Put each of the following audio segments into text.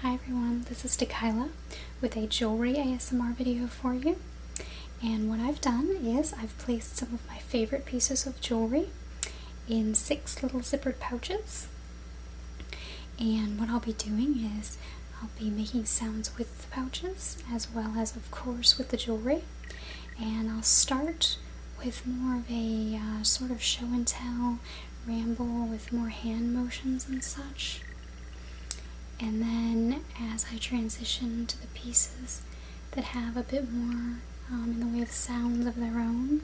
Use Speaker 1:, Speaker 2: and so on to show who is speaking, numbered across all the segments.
Speaker 1: Hi everyone, this is Dakila with a jewelry ASMR video for you. And what I've done is I've placed some of my favorite pieces of jewelry in 6 little zippered pouches. And what I'll be doing is I'll be making sounds with the pouches as well as of course with the jewelry. And I'll start with more of a sort of show and tell ramble with more hand motions and such. And then as I transition to the pieces that have a bit more in the way of sounds of their own,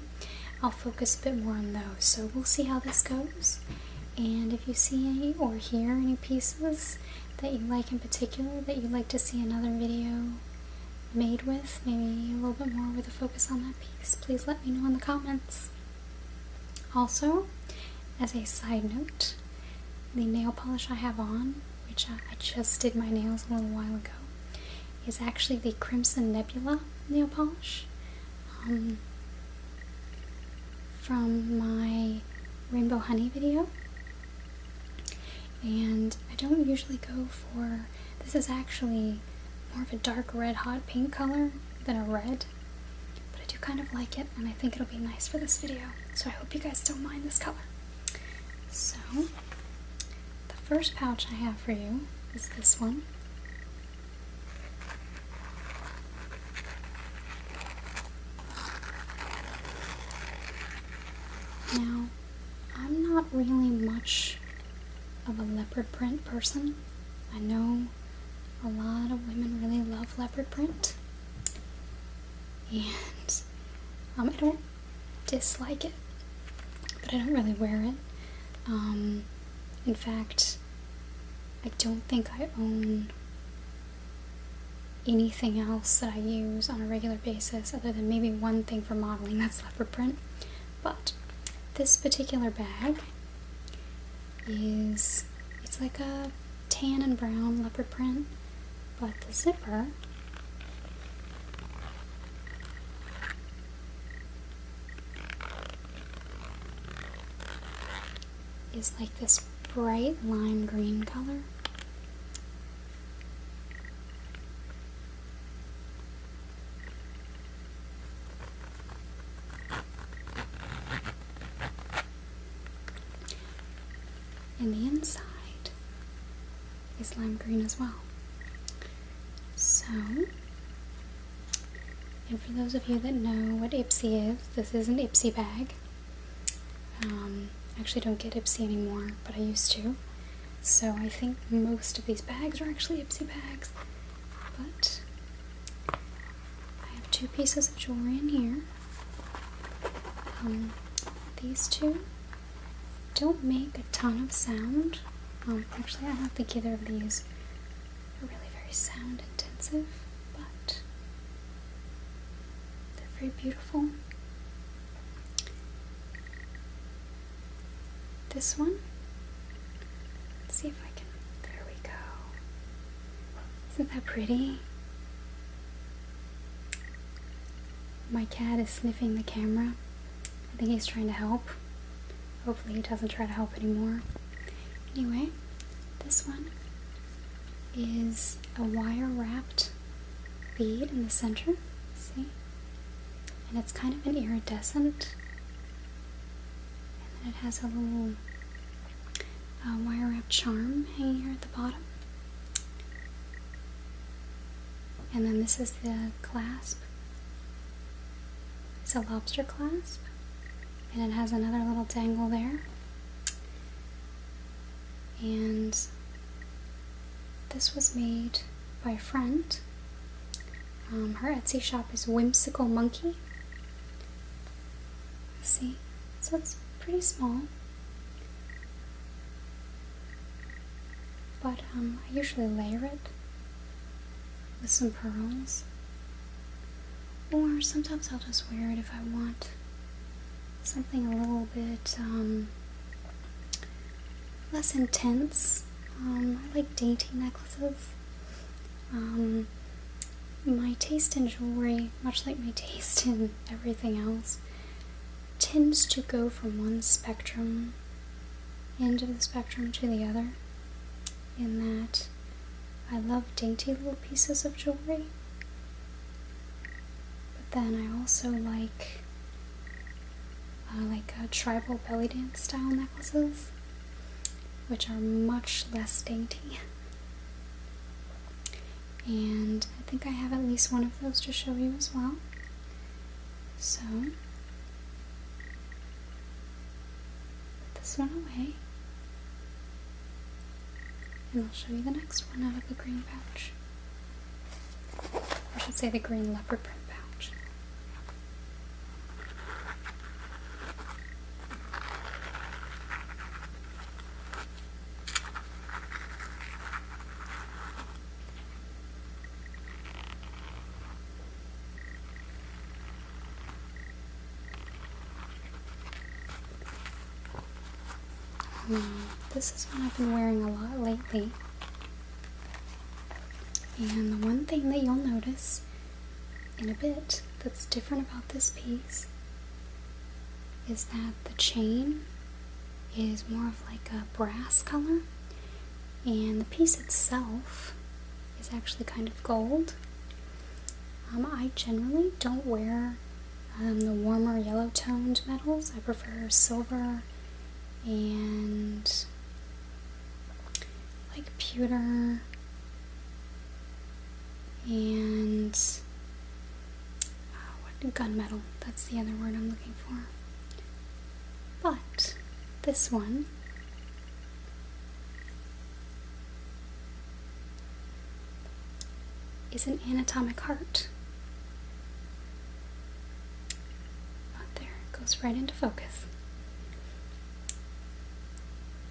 Speaker 1: I'll focus a bit more on those. So we'll see how this goes. And if you see any or hear any pieces that you like in particular that you'd like to see another video made with, maybe a little bit more with a focus on that piece, please let me know in the comments. Also, as a side note, the nail polish I have on, which I just did my nails a little while ago, is actually the Crimson Nebula nail polish from my Rainbow Honey video. And I don't usually go for, this is actually more of a dark red hot pink color than a red, but I do kind of like it and I think it'll be nice for this video, so I hope you guys don't mind this color. So the first pouch I have for you is this one. Now, I'm not really much of a leopard print person. I know a lot of women really love leopard print, and I don't dislike it, but I don't really wear it. In fact, I don't think I own anything else that I use on a regular basis other than maybe one thing for modeling that's leopard print. But this particular bag it's like a tan and brown leopard print, but the zipper is like this bright lime green color. And the inside is lime green as well. So, and for those of you that know what Ipsy is, this is an Ipsy bag. I actually don't get Ipsy anymore, but I used to. So I think most of these bags are actually Ipsy bags. But I have 2 pieces of jewelry in here. These 2 don't make a ton of sound. Actually, I don't think either of these are really very sound intensive, but they're very beautiful. This one, let's see if I can, there we go. Isn't that pretty? My cat is sniffing the camera. I think he's trying to help. Hopefully he doesn't try to help anymore. Anyway, this one is a wire wrapped bead in the center, see? And it's kind of an iridescent. And then it has a little wire wrapped charm hanging here at the bottom. And then this is the clasp. It's a lobster clasp. And it has another little dangle there. And this was made by a friend. Her Etsy shop is Whimsical Monkey. See? So it's pretty small. But I usually layer it with some pearls. Or sometimes I'll just wear it if I want something a little bit less intense. I like dainty necklaces. My taste in jewelry, much like my taste in everything else, tends to go from one spectrum end of the spectrum to the other, in that I love dainty little pieces of jewelry, but then I also like tribal belly dance style necklaces, which are much less dainty. And I think I have at least one of those to show you as well. So, put this one away, and I'll show you the next one out of the green pouch. I should say the green leopard print pouch. This is one I've been wearing a lot lately. And the one thing that you'll notice in a bit that's different about this piece is that the chain is more of like a brass color, and the piece itself is actually kind of gold. I generally don't wear the warmer yellow toned metals. I prefer silver and like pewter and what, gunmetal. That's the other word I'm looking for. But this one is an anatomic heart. Oh, there, it goes right into focus.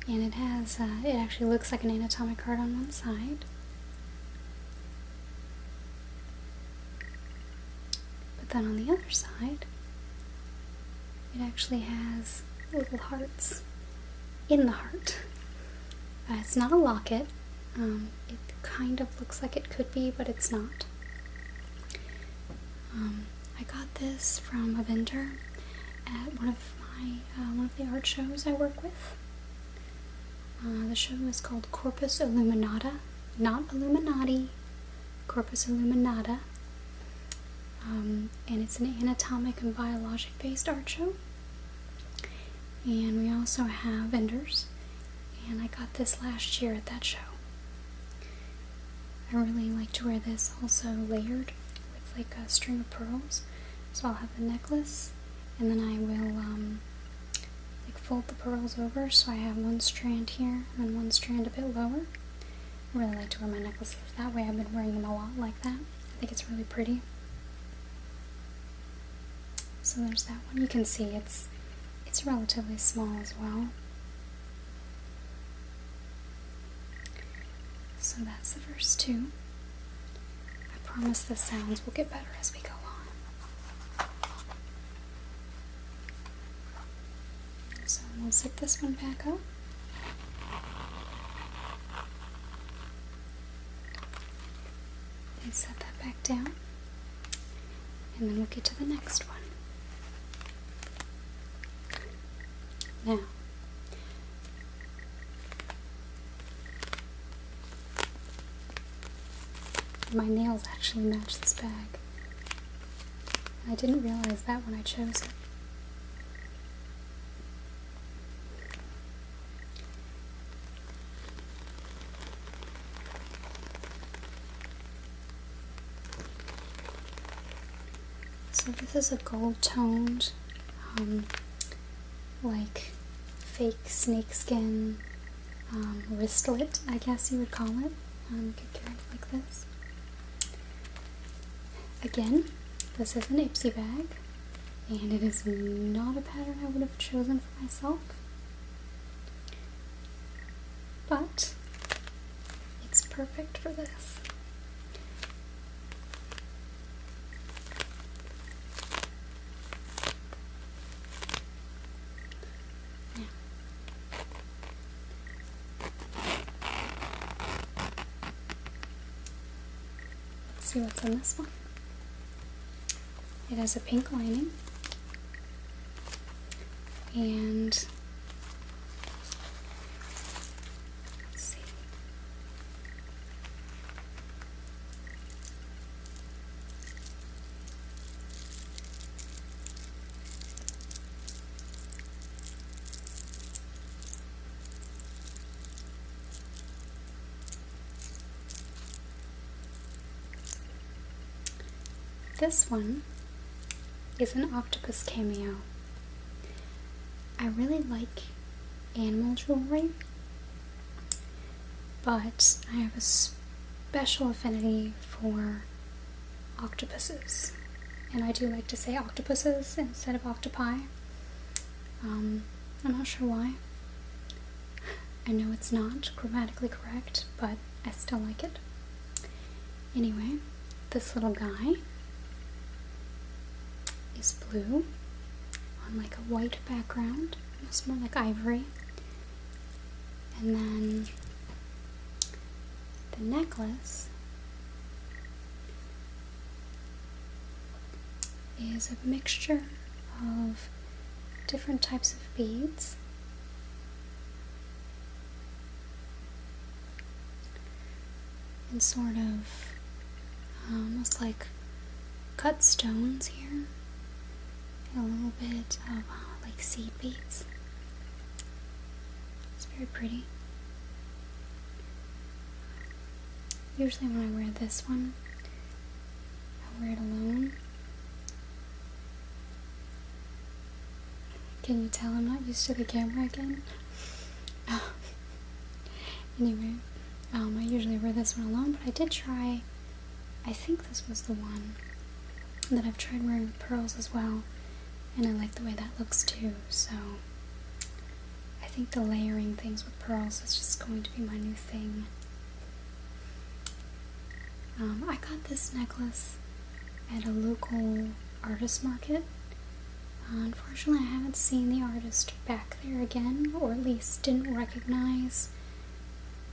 Speaker 1: And it has, it actually looks like an anatomic heart on one side. But then on the other side, it actually has little hearts in the heart. It's not a locket. It kind of looks like it could be, but it's not. I got this from a vendor at one of the art shows I work with. The show is called Corpus Illuminata, not Illuminati, Corpus Illuminata, and it's an anatomic and biologic based art show. And we also have vendors, and I got this last year at that show. I really like to wear this also layered with like a string of pearls. So I'll have the necklace, and then I will like fold the pearls over, so I have one strand here and then one strand a bit lower. I really like to wear my necklaces that way. I've been wearing them a lot like that. I think it's really pretty. So there's that one. You can see it's relatively small as well. So that's the first two. I promise the sounds will get better as we go on. So we'll zip this one back up. And set that back down. And then we'll get to the next one. Now, my nails actually match this bag. I didn't realize that when I chose it. So this is a gold-toned, like fake snakeskin wristlet, I guess you would call it. You could carry it like this. Again, this is an Ipsy bag, and it is not a pattern I would have chosen for myself, but it's perfect for this. Let's see what's in this one. It has a pink lining, and let's see. this one is an octopus cameo. I really like animal jewelry, but I have a special affinity for octopuses. And I do like to say octopuses instead of octopi. I'm not sure why. I know it's not grammatically correct, but I still like it. Anyway, this little guy is blue on like a white background, almost more like ivory. And then the necklace is a mixture of different types of beads. And sort of almost like cut stones here. And a little bit of like seed beads. It's very pretty. Usually when I wear this one, I wear it alone. Can you tell I'm not used to the camera again? Anyway, I usually wear this one alone, but I did try, I think this was the one that I've tried wearing with pearls as well, and I like the way that looks too, so I think the layering things with pearls is just going to be my new thing. I got this necklace at a local artist market. Unfortunately, I haven't seen the artist back there again, or at least didn't recognize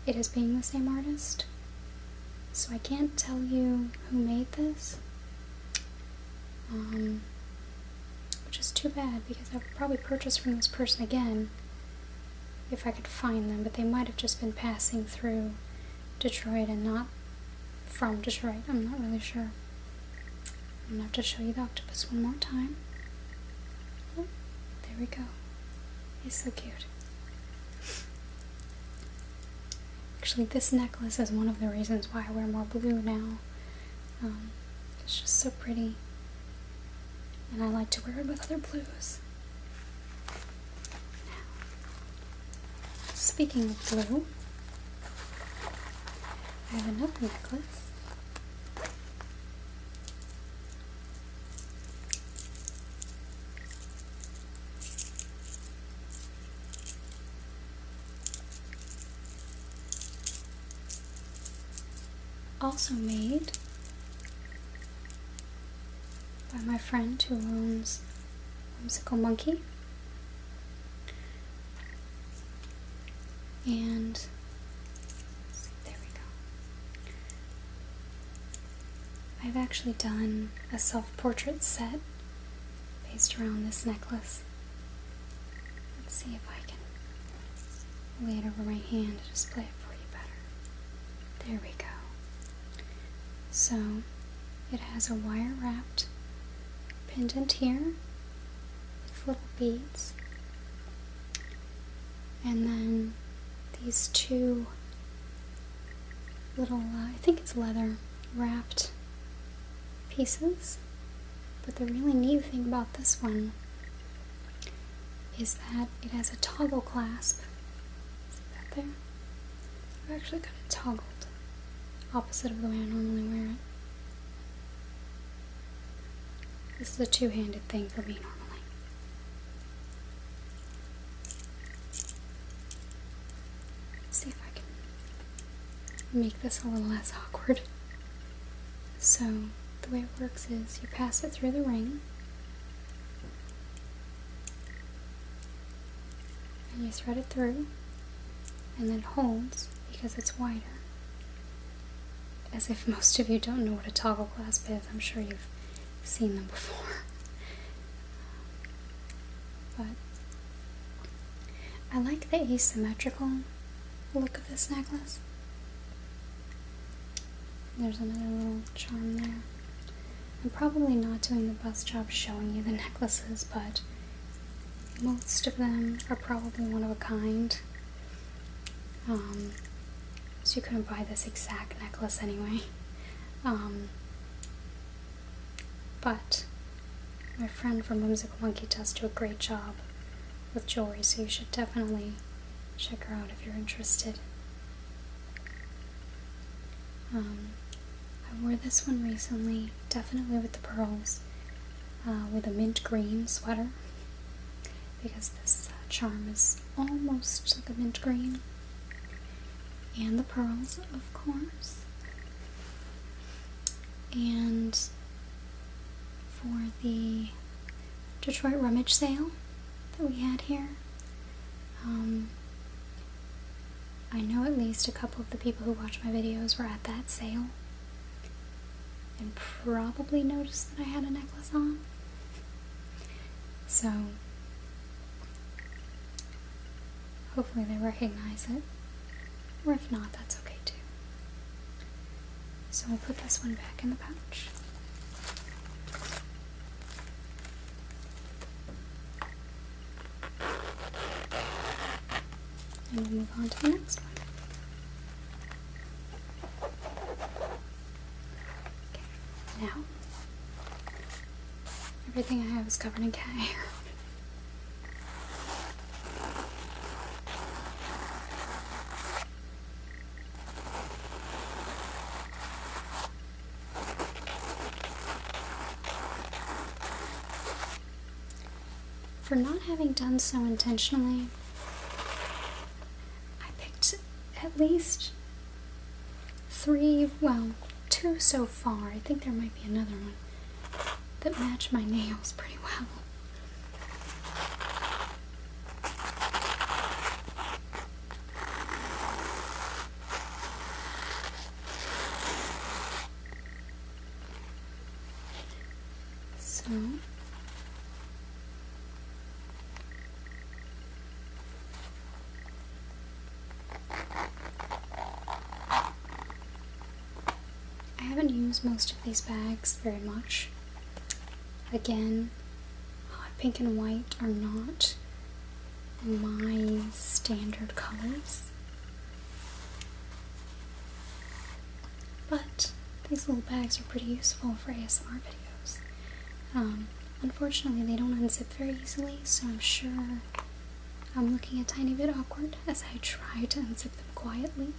Speaker 1: it as being the same artist. So I can't tell you who made this, which is too bad because I would probably purchase from this person again if I could find them, but they might have just been passing through Detroit and not from Detroit. I'm not really sure. I'm gonna have to show you the octopus one more time. Oh, there we go. He's so cute. Actually, this necklace is one of the reasons why I wear more blue now. It's just so pretty, and I like to wear it with other blues. Now, speaking of blue, I have another necklace. Also made by my friend who owns Whimsical Monkey. And there we go. I've actually done a self-portrait set based around this necklace. Let's see if I can lay it over my hand to display it for you better. There we go. So it has a wire-wrapped pendant here with little beads, and then these two little, I think it's leather wrapped pieces. But the really neat thing about this one is that it has a toggle clasp. See that there? I've actually got it toggled opposite of the way I normally wear it. This is a two-handed thing for me normally. Let's see if I can make this a little less awkward. So, the way it works is you pass it through the ring, and you thread it through, and then it holds because it's wider. As if most of you don't know what a toggle clasp is. I'm sure you've seen them before. But I like the asymmetrical look of this necklace. There's another little charm there. I'm probably not doing the best job showing you the necklaces, but most of them are probably one of a kind. So you couldn't buy this exact necklace anyway. but my friend from Whimsical Monkey does do a great job with jewelry, so you should definitely check her out if you're interested. I wore this one recently, definitely with the pearls, with a mint green sweater, because this charm is almost like a mint green. And the pearls, of course. And for the Detroit rummage sale that we had here, I know at least a couple of the people who watch my videos were at that sale and probably noticed that I had a necklace on. So hopefully they recognize it, or if not, that's okay too. So we'll put this one back in the pouch. And we'll move on to the next one. Okay, now, everything I have is covered in cat hair. For not having done so intentionally, I picked at least 3, well, 2 so far. I think there might be another one that match my nails pretty well. So I haven't used most of these bags very much. Again, hot pink and white are not my standard colors. But these little bags are pretty useful for ASMR videos. Unfortunately, they don't unzip very easily, so I'm sure I'm looking a tiny bit awkward as I try to unzip them quietly.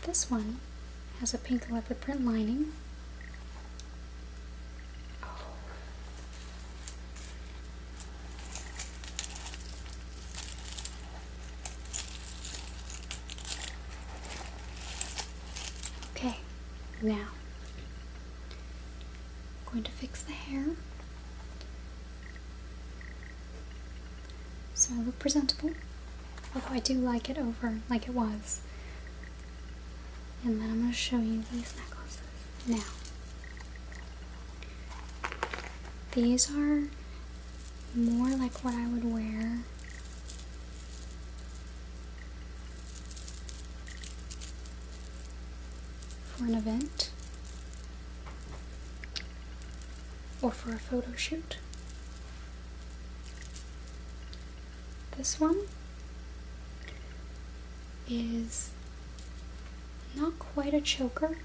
Speaker 1: This one has a pink leopard print lining. Okay, now I'm going to fix the hair so I look presentable, although I do like it over like it was. And then I'm going to show you these necklaces. Now, these are more like what I would wear for an event or for a photo shoot. This one is not quite a choker.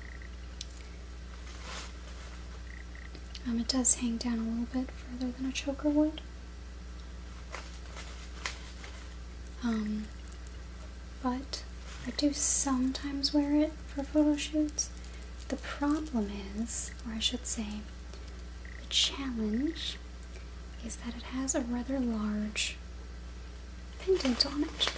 Speaker 1: It does hang down a little bit further than a choker would. But I do sometimes wear it for photo shoots. The problem is, or I should say, the challenge is that it has a rather large pendant on it.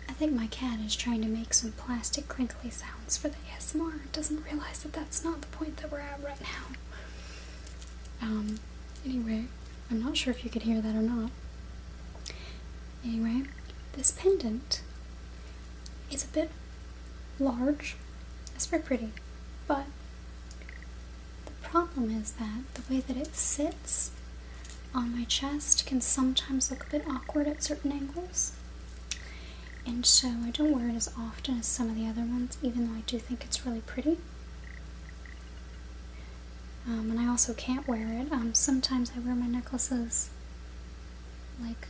Speaker 1: I think my cat is trying to make some plastic crinkly sounds for the ASMR and doesn't realize that that's not the point that we're at right now. Anyway, I'm not sure if you could hear that or not. Anyway, this pendant is a bit large. It's very pretty, but the problem is that the way that it sits on my chest can sometimes look a bit awkward at certain angles. And so I don't wear it as often as some of the other ones, even though I do think it's really pretty. And I also can't wear it. Sometimes I wear my necklaces like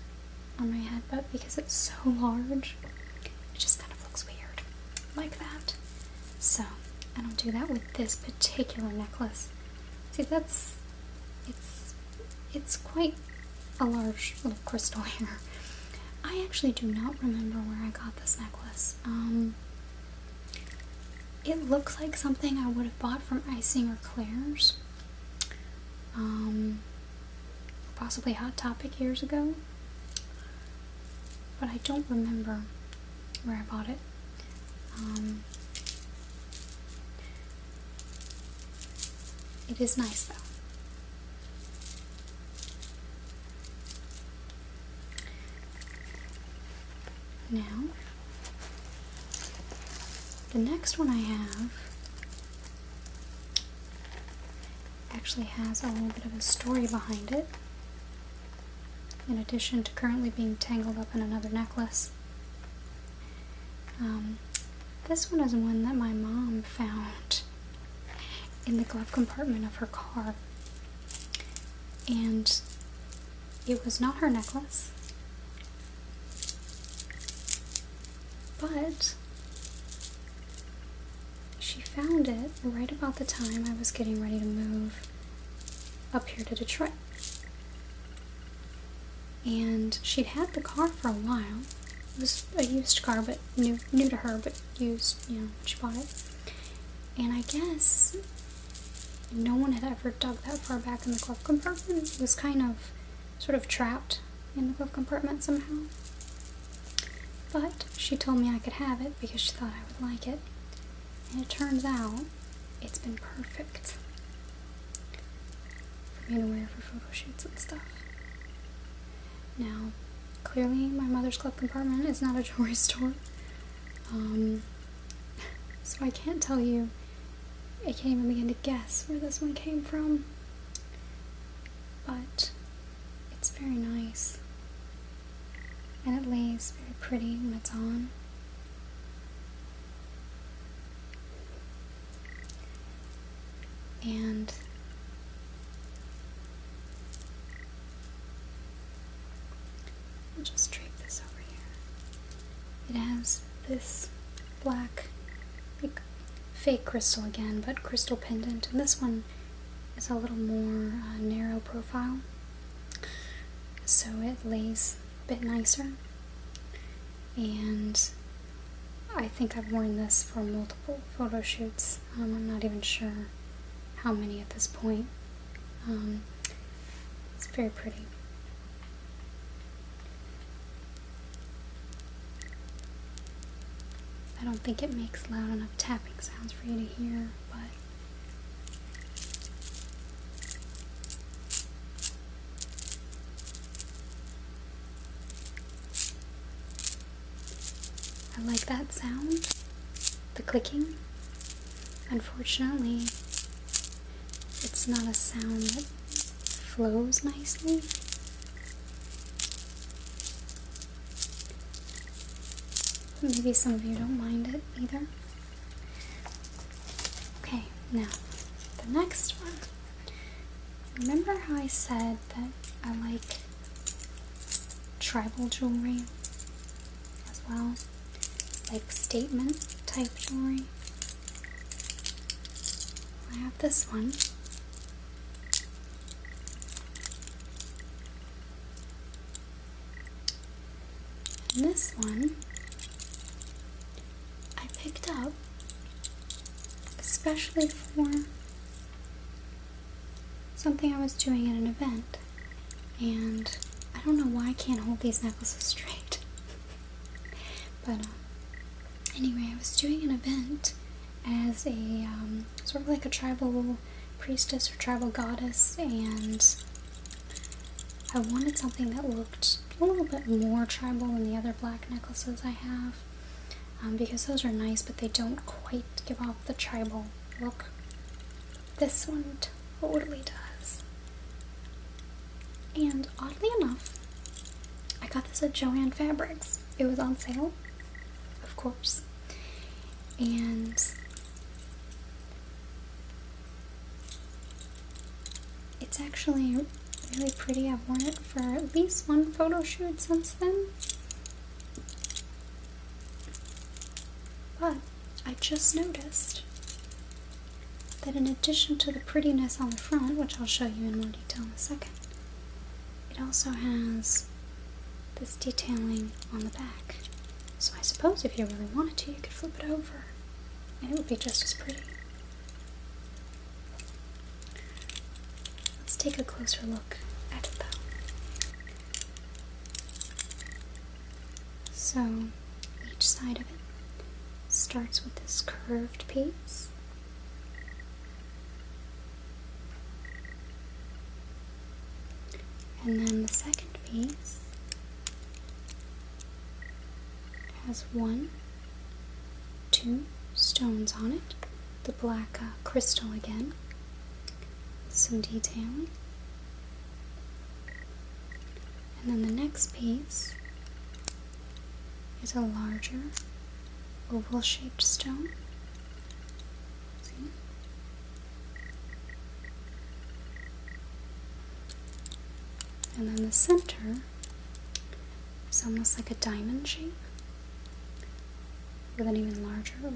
Speaker 1: on my head, but because it's so large, it just kind of looks weird like that. So I don't do that with this particular necklace. See, it's quite a large little crystal here. I actually do not remember where I got this necklace. It looks like something I would have bought from Icing or Claire's. Possibly Hot Topic years ago. But I don't remember where I bought it. It is nice though. Now, the next one I have actually has a little bit of a story behind it, in addition to currently being tangled up in another necklace. This one is one that my mom found in the glove compartment of her car, and it was not her necklace, but she found it right about the time I was getting ready to move up here to Detroit. And she'd had the car for a while. It was a used car, but new to her, but used, you know, when she bought it. And I guess no one had ever dug that far back in the glove compartment. It was kind of sort of trapped in the glove compartment somehow. But she told me I could have it because she thought I would like it. And it turns out it's been perfect for me to wear for photo shoots and stuff. Now, clearly my mother's glove compartment is not a jewelry store, so I can't tell you, I can't even begin to guess where this one came from, but it's very nice, and it lays very pretty when it's on. And I'll just drape this over here. It has this black, like, fake crystal again, but crystal pendant, and this one is a little more narrow profile, so it lays a bit nicer. And I think I've worn this for multiple photo shoots. I'm not even sure how many at this point. It's very pretty. I don't think it makes loud enough tapping sounds for you to hear, but I like that sound, the clicking. Unfortunately, it's not a sound that flows nicely. Maybe some of you don't mind it either. Okay, now, the next one. Remember how I said that I like tribal jewelry as well? Like statement type jewelry? I have this one. And this one I picked up especially for something I was doing at an event, and I don't know why I can't hold these necklaces straight. But anyway, I was doing an event as a sort of like a tribal priestess or tribal goddess, and I wanted something that looked a little bit more tribal than the other black necklaces I have, because those are nice, but they don't quite give off the tribal look. This one totally does. And oddly enough, I got this at Joann Fabrics. It was on sale, of course, and it's actually really pretty. I've worn it for at least one photo shoot since then. But I just noticed that in addition to the prettiness on the front, which I'll show you in more detail in a second, it also has this detailing on the back. So I suppose if you really wanted to, you could flip it over and it would be just as pretty. Let's take a closer look at it though. So each side of it starts with this curved piece. And then the second piece has 1, 2 stones on it, the black crystal again, some detailing. And then the next piece is a larger oval-shaped stone. See? And then the center is almost like a diamond shape with an even larger oval.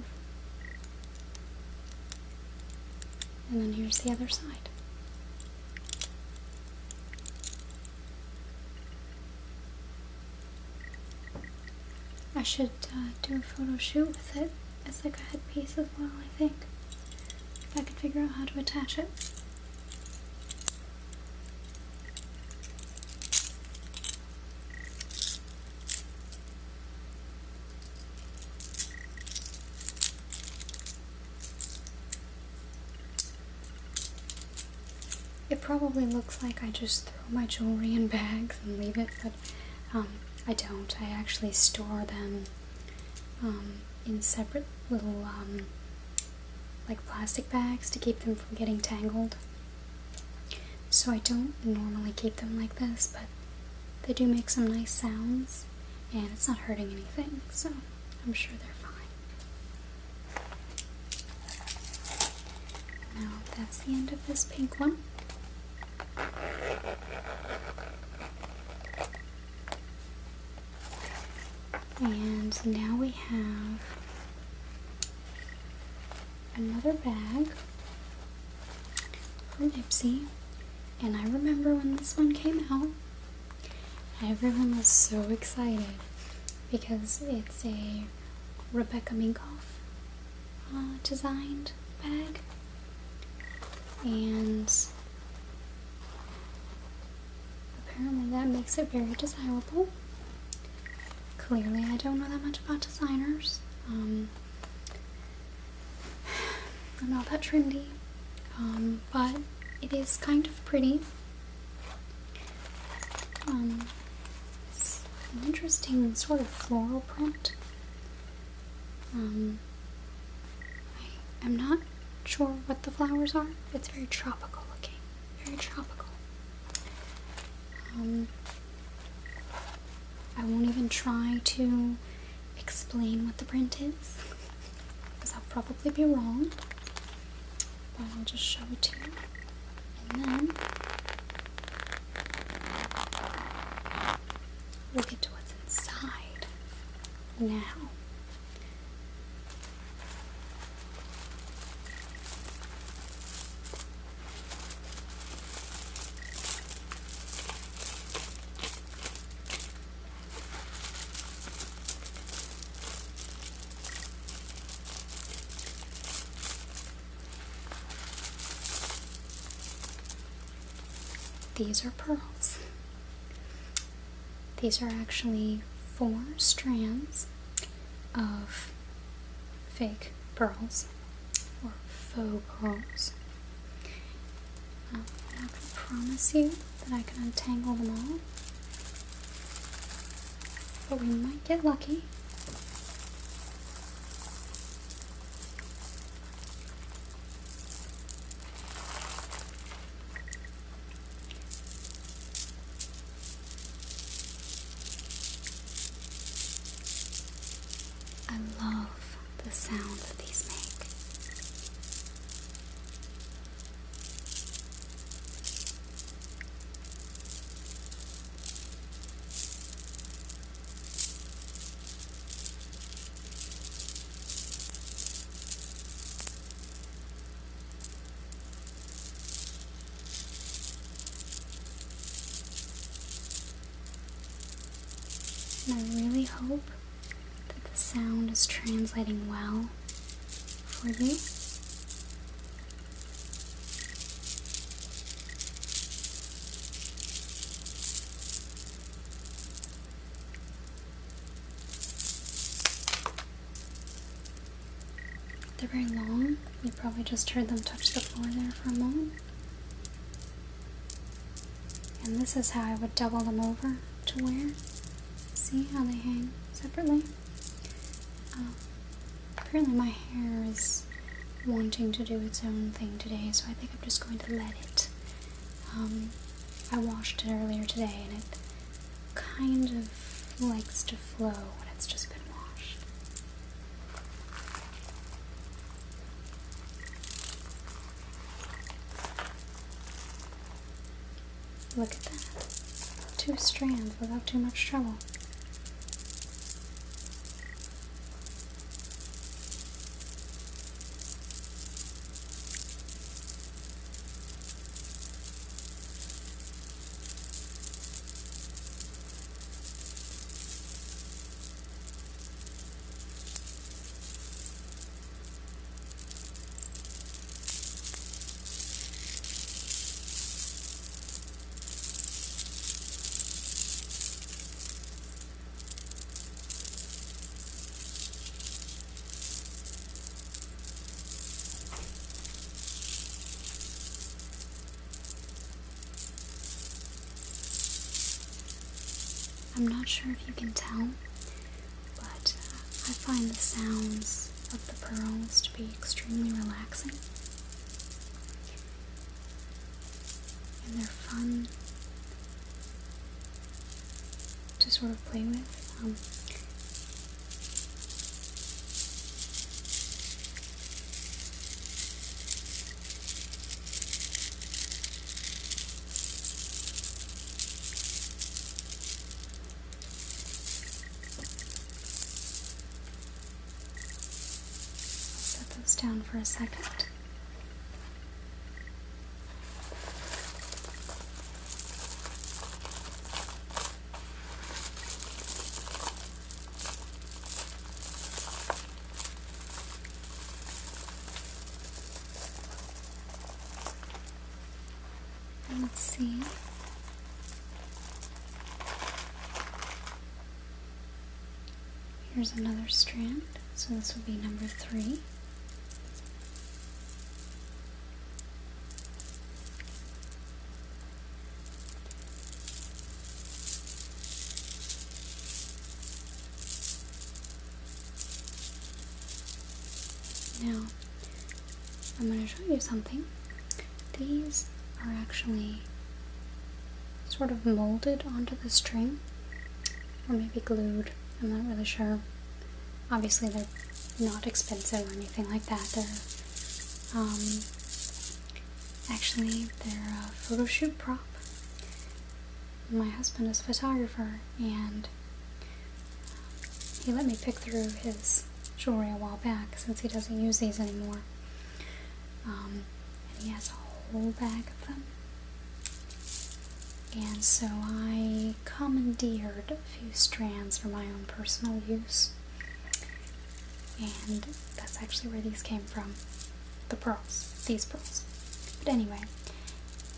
Speaker 1: And then here's the other side. I should do a photo shoot with it as like a headpiece as well, I think. If I could figure out how to attach it. It probably looks like I just throw my jewelry in bags and leave it, but I don't. I actually store them in separate little like plastic bags to keep them from getting tangled. So I don't normally keep them like this, but they do make some nice sounds and it's not hurting anything, so I'm sure they're fine. Now that's the end of this pink one. And now we have another bag from Ipsy, and I remember when this one came out, everyone was so excited because it's a Rebecca Minkoff designed bag, and apparently that makes it very desirable. Clearly I don't know that much about designers. I'm not that trendy, but it is kind of pretty. It's an interesting sort of floral print. I'm not sure what the flowers are. It's very tropical looking, very tropical. I won't even try to explain what the print is, because I'll probably be wrong, but I'll just show it to you, and then we'll get to what's inside now. These are pearls. These are actually 4 strands of fake pearls, or faux pearls. I'm not going to promise you that I can untangle them all, but we might get lucky. I love the sound that these make. hope that the sound is translating well for you. They're very long. You probably just heard them touch the floor there for a moment. And this is how I would double them over to wear. See how they hang separately? Apparently my hair is wanting to do its own thing today, so I think I'm just going to let it. I washed it earlier today, and it kind of likes to flow when it's just been washed. Look at that. 2 strands without too much trouble. I'm not sure if you can tell, but I find the sounds of the pearls to be extremely relaxing. And they're fun to sort of play with. Down for a second. Let's see. Here's another strand, so this will be number 3. Now, I'm going to show you something. These are actually sort of molded onto the string, or maybe glued. I'm not really sure. Obviously, they're not expensive or anything like that. They're actually a photo shoot prop. My husband is a photographer, and he let me pick through his jewelry a while back since he doesn't use these anymore. And he has a whole bag of them. And so I commandeered a few strands for my own personal use. And that's actually where these came from. The pearls. These pearls. But anyway,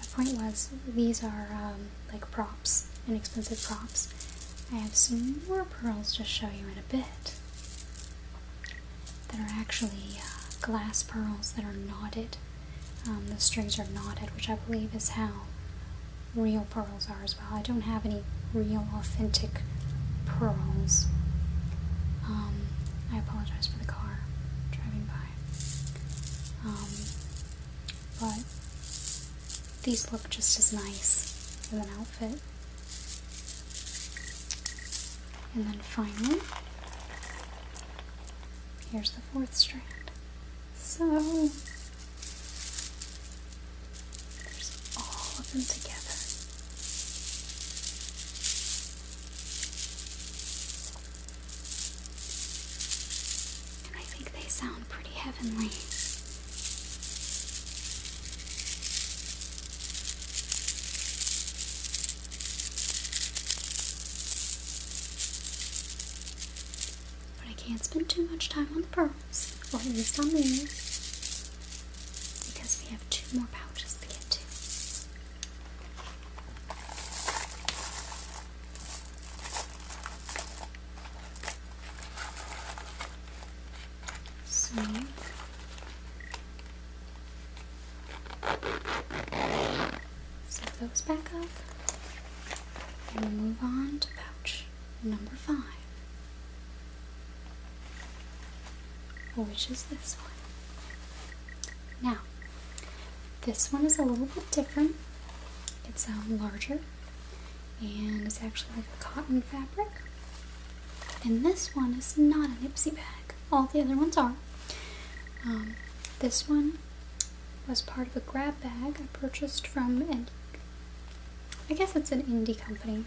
Speaker 1: my point was, these are like props, inexpensive props. I have some more pearls to show you in a bit that are actually glass pearls that are knotted. The strings are knotted, which I believe is how real pearls are as well. I don't have any real authentic pearls. I apologize for the car driving by. But these look just as nice with an outfit. And then finally, here's the 4th strand. So, there's all of them together. And I think they sound pretty heavenly. can't spend too much time on the pearls, or at least on these, because we have 2 more pouches to get to. So zip those back up, and we'll move on to pouch number 5, which is this one. Now, this one is a little bit different. It's larger, and it's actually like a cotton fabric. And this one is not an Ipsy bag. All the other ones are. This one was part of a grab bag I purchased from I guess it's an indie company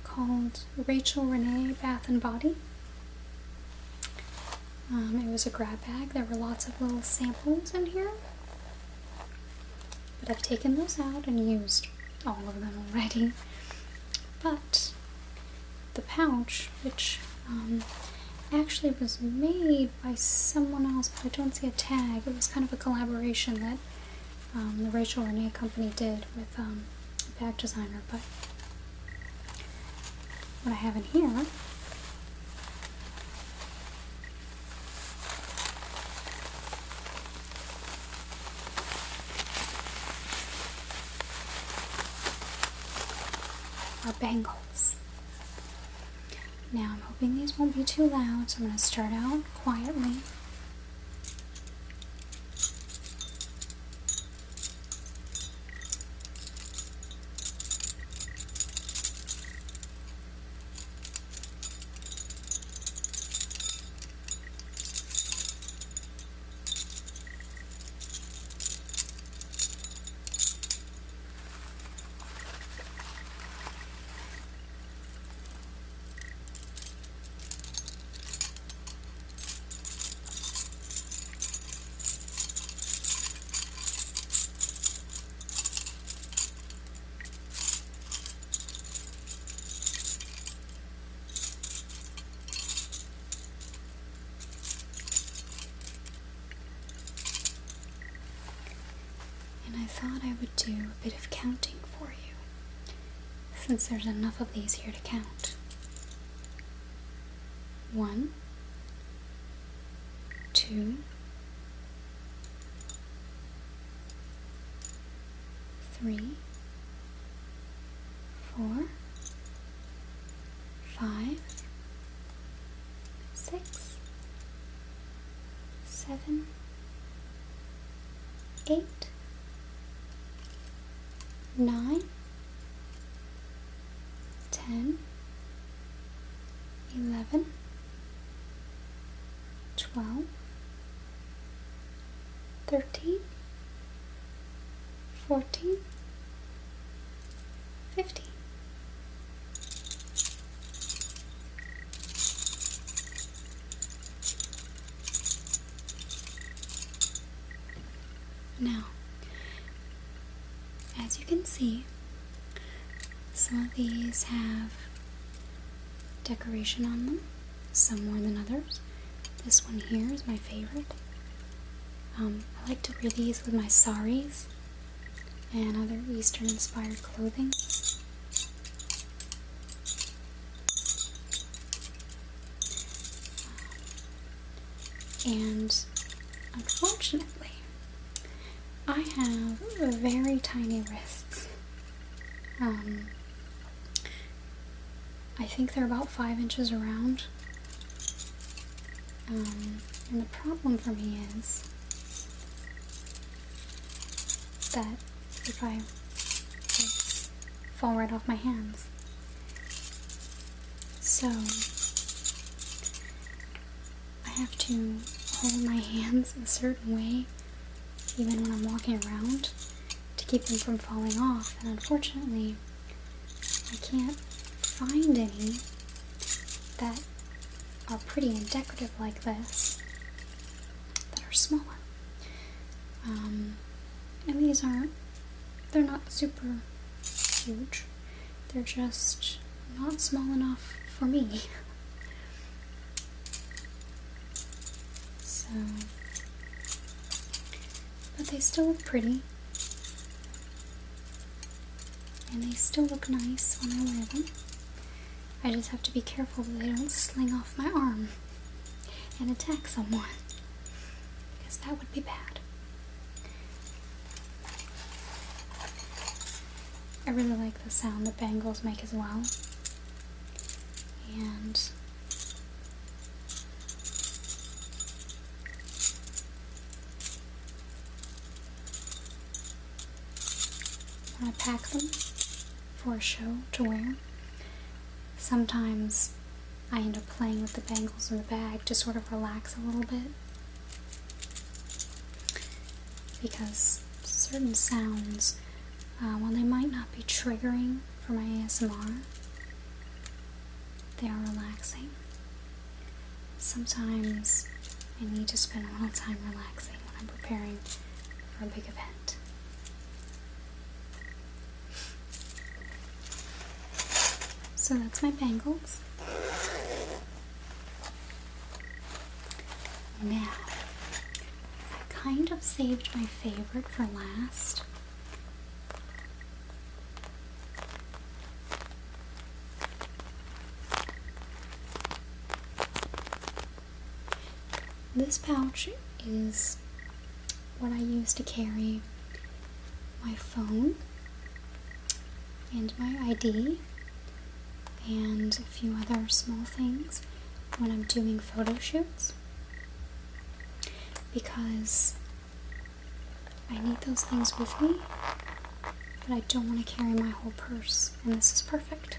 Speaker 1: called Rachel Renee Bath and Body. It was a grab bag. There were lots of little samples in here, but I've taken those out and used all of them already. But the pouch, which actually was made by someone else, but I don't see a tag. It was kind of a collaboration that the Rachel Renee company did with a bag designer. But what I have in here are bangles. Now I'm hoping these won't be too loud, so I'm going to start out quietly. I thought I would do a bit of counting for you, since there's enough of these here to count. 1, 2, 3, 4, 5, 6, 7, 8, 9, 10, 11, 12, 13, 14, 15. Now, as you can see, some of these have decoration on them, some more than others. This one here is my favorite. I like to wear these with my saris and other Eastern inspired clothing. And unfortunately, I have very tiny wrists. I think they're about 5 inches around. And the problem for me is that if I fall right off my hands. So I have to hold my hands a certain way even when I'm walking around to keep them from falling off, and unfortunately I can't find any that are pretty and decorative like this that are smaller. And these they're not super huge, they're just not small enough for me. So, but they still look pretty. And they still look nice when I wear them. I just have to be careful that they don't sling off my arm and attack someone, because that would be bad. I really like the sound that bangles make as well. And when I pack them for a show to wear, sometimes I end up playing with the bangles in the bag to sort of relax a little bit, because certain sounds, while they might not be triggering for my ASMR, they are relaxing. Sometimes I need to spend a little time relaxing when I'm preparing for a big event. So that's my bangles. Now, I kind of saved my favorite for last. This pouch is what I use to carry my phone and my ID and a few other small things when I'm doing photo shoots, because I need those things with me, but I don't want to carry my whole purse. And this is perfect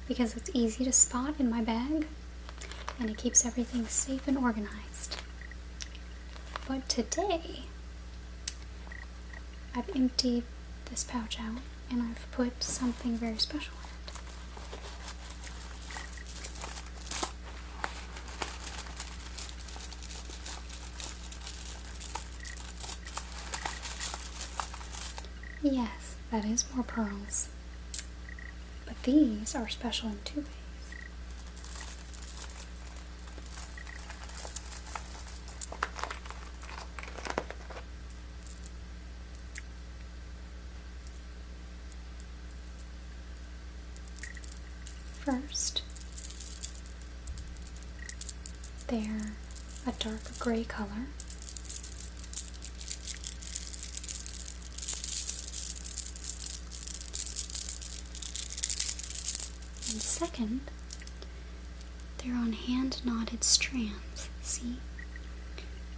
Speaker 1: because it's easy to spot in my bag and it keeps everything safe and organized. But today, I've emptied this pouch out and I've put something very special in it. Yes, that is more pearls. But these are special in two ways. First, they're a dark gray color. And second, they're on hand knotted strands. See?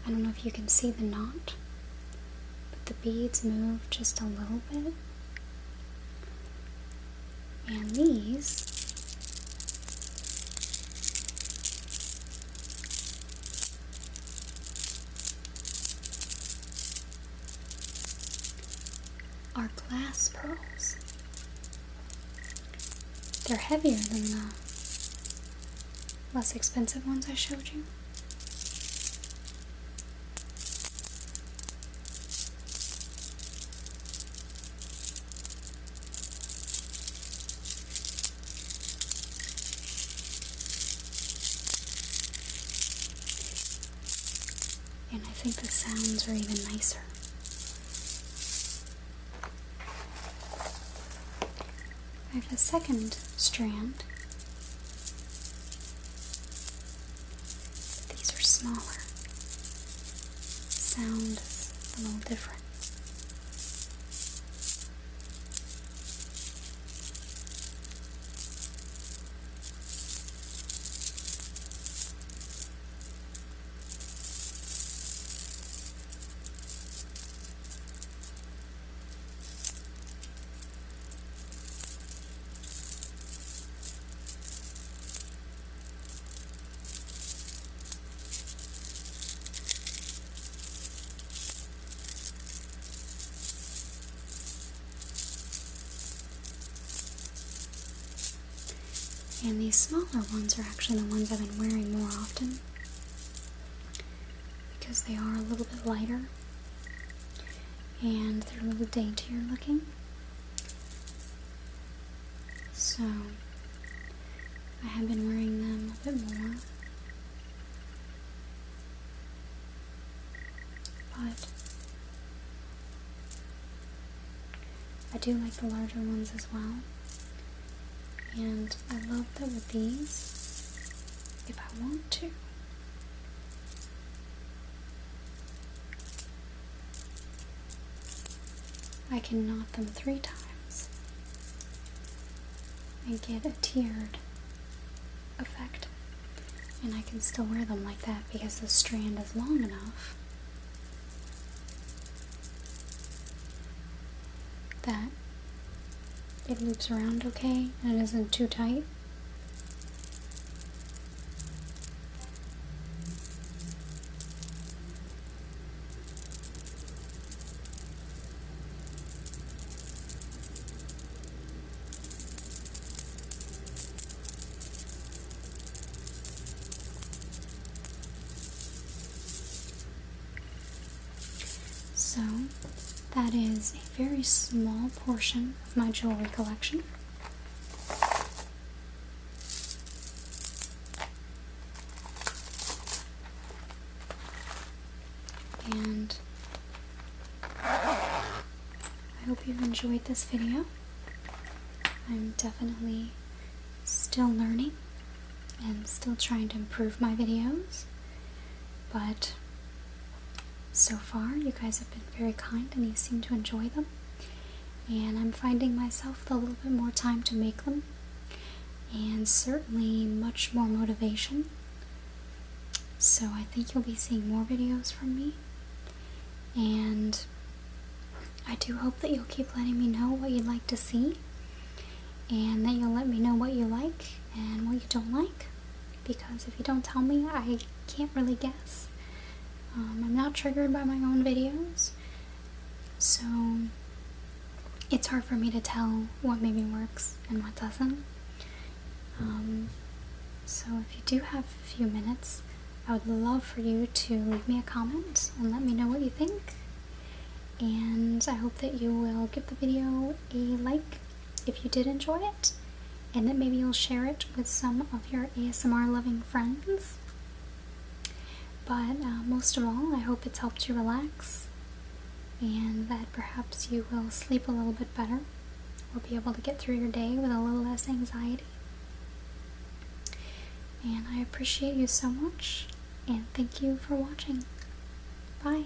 Speaker 1: I don't know if you can see the knot, but the beads move just a little bit. And these are glass pearls. They're heavier than the less expensive ones I showed you. And I think the sounds are even nicer. I have a second strand. These are smaller. The sound is a little different. And these smaller ones are actually the ones I've been wearing more often, because they are a little bit lighter and they're a little daintier looking. So I have been wearing them a bit more. but I do like the larger ones as well. And I love that with these, if I want to, I can knot them 3 times and get a tiered effect. And I can still wear them like that because the strand is long enough that it loops around okay and it isn't too tight. So that is a very small portion of my jewelry collection. And I hope you've enjoyed this video. I'm definitely still learning and still trying to improve my videos, but so far you guys have been very kind and you seem to enjoy them, and I'm finding myself with a little bit more time to make them and certainly much more motivation. So I think you'll be seeing more videos from me, and I do hope that you'll keep letting me know what you'd like to see, and that you'll let me know what you like and what you don't like, because if you don't tell me, I can't really guess. I'm not triggered by my own videos, so it's hard for me to tell what maybe works and what doesn't. So if you do have a few minutes, I would love for you to leave me a comment and let me know what you think. And I hope that you will give the video a like if you did enjoy it, and that maybe you'll share it with some of your ASMR loving friends. But most of all, I hope it's helped you relax, and that perhaps you will sleep a little bit better, or be able to get through your day with a little less anxiety. And I appreciate you so much, and thank you for watching. Bye.